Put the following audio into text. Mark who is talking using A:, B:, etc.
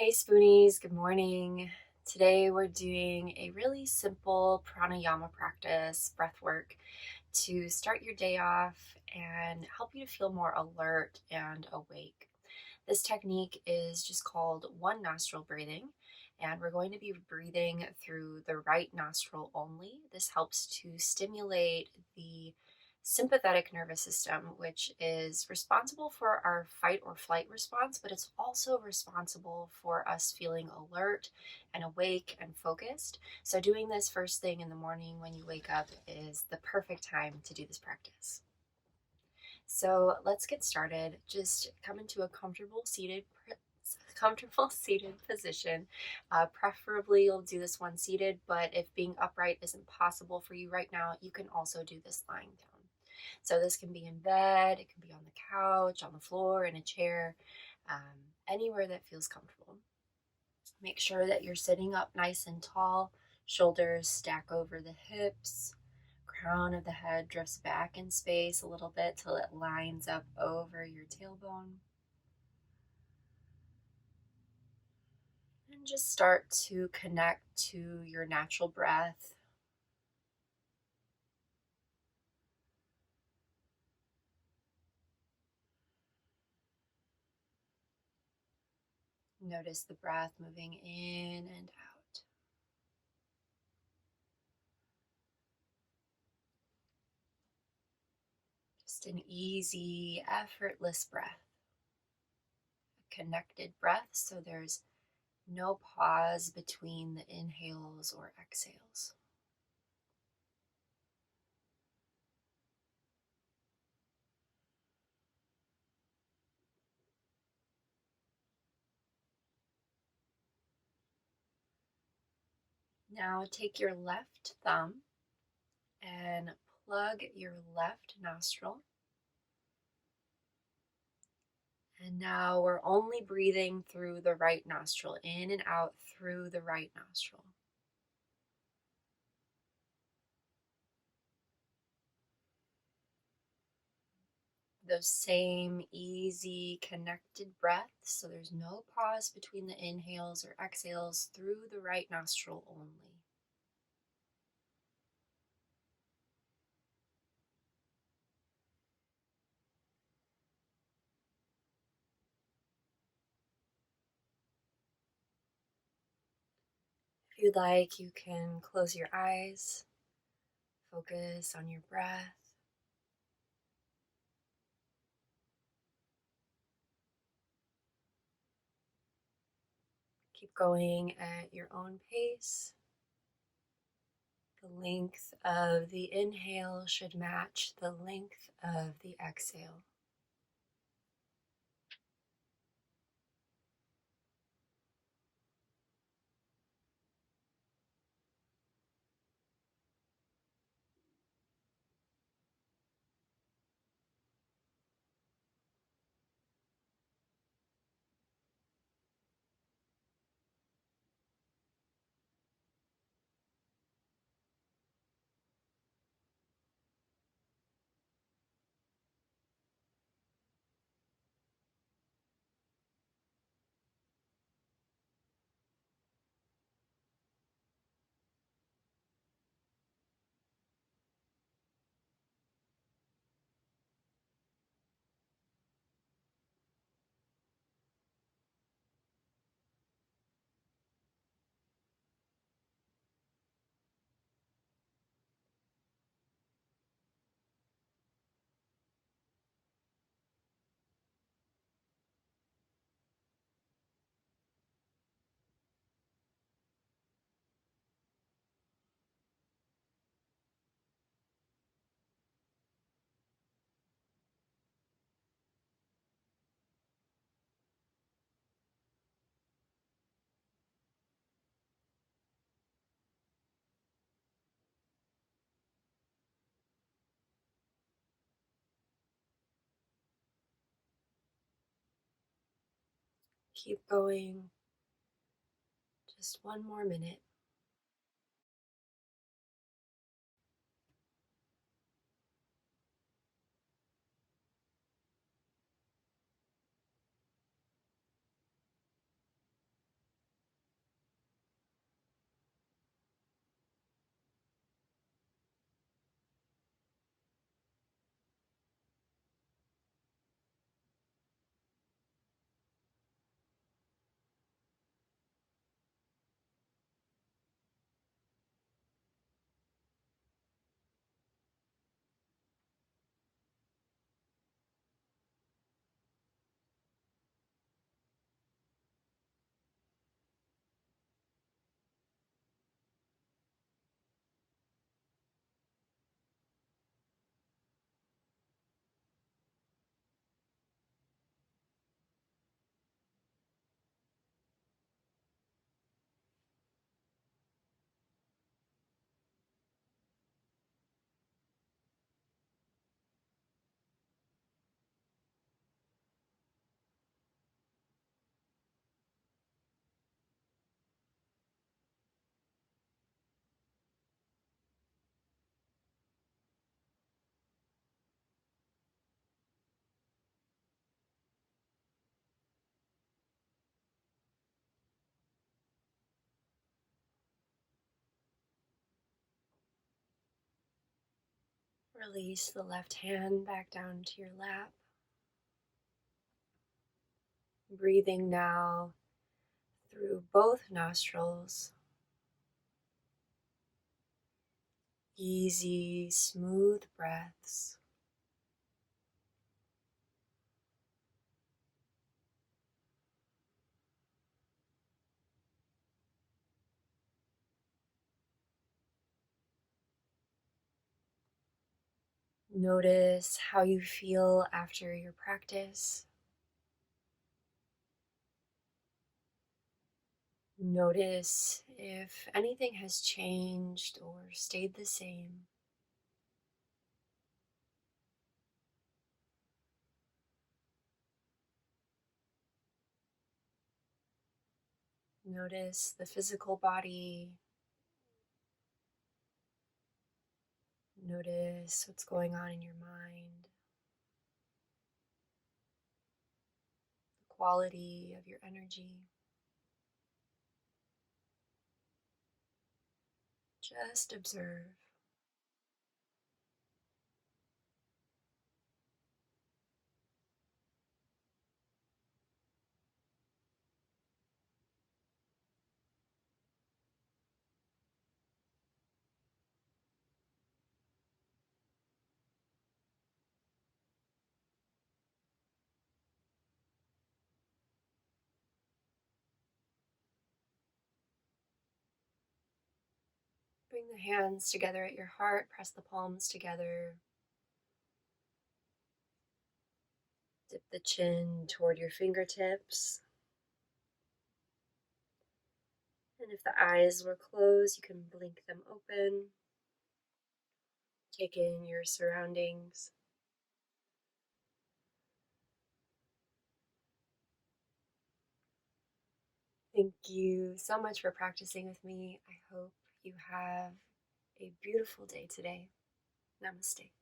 A: Hey Spoonies, good morning. Today we're doing a really simple pranayama practice, breath work, to start your day off and help you to feel more alert and awake. This technique is just called one nostril breathing, and we're going to be breathing through the right nostril only. This helps to stimulate the sympathetic nervous system, which is responsible for our fight or flight response, but it's also responsible for us feeling alert and awake and focused. So, doing this first thing in the morning when you wake up is the perfect time to do this practice. So let's get started. Just come into a comfortable seated position. Preferably you'll do this one seated, but if being upright isn't possible for you right now, you can also do this lying down. So this can be in bed, it can be on the couch, on the floor, in a chair, anywhere that feels comfortable. Make sure that you're sitting up nice and tall, shoulders stack over the hips, crown of the head drifts back in space a little bit till it lines up over your tailbone. And just start to connect to your natural breath. Notice the breath moving in and out. Just an easy, effortless breath. A connected breath, so there's no pause between the inhales or exhales. Now take your left thumb and plug your left nostril. And now we're only breathing through the right nostril, in and out through the right nostril. Those same easy connected breaths, so there's no pause between the inhales or exhales through the right nostril only. If you'd like, you can close your eyes, focus on your breath. Keep going at your own pace. The length of the inhale should match the length of the exhale. Keep going. Just one more minute. Release the left hand back down to your lap. Breathing now through both nostrils. Easy, smooth breaths. Notice how you feel after your practice. Notice if anything has changed or stayed the same. Notice the physical body. Notice what's going on in your mind, the quality of your energy. Just observe. Bring the hands together at your heart, press the palms together. Dip the chin toward your fingertips. And if the eyes were closed, you can blink them open. Take in your surroundings. Thank you so much for practicing with me. I hope you have a beautiful day today. Namaste.